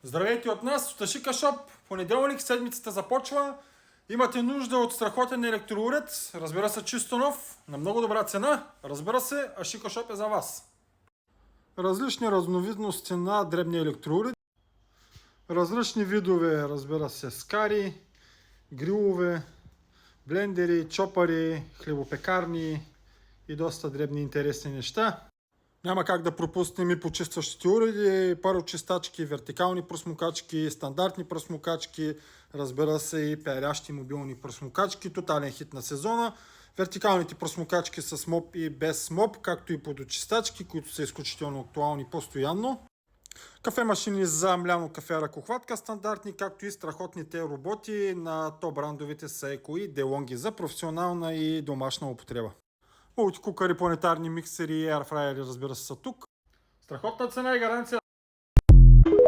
Здравейте от нас, от Ашика Шоп. Понеделник, седмицата започва. Имате нужда от страхотен електроуред, разбира се чисто нов, на много добра цена. Разбира се, Ашика Шоп е за вас. Различни разновидности на дребни електроуреди. Различни видове, разбира се, скари, грилове, блендери, чопари, хлебопекарни и доста дребни интересни неща. Няма как да пропуснем и почистващите уреди, парочистачки, вертикални пръсмукачки, стандартни пръсмукачки, разбира се и перящи мобилни пръсмукачки, тотален хит на сезона. Вертикалните пръсмукачки с моп и без моп, както и подочистачки, които са изключително актуални постоянно. Кафемашини за мляно кафе ръкохватка стандартни, както и страхотните роботи на топ брандовите Seiko и DeLonghi за професионална и домашна употреба. Мултикукъри, планетарни миксери и airfryери, разбира се, са тук. Страхотна цена и гаранция.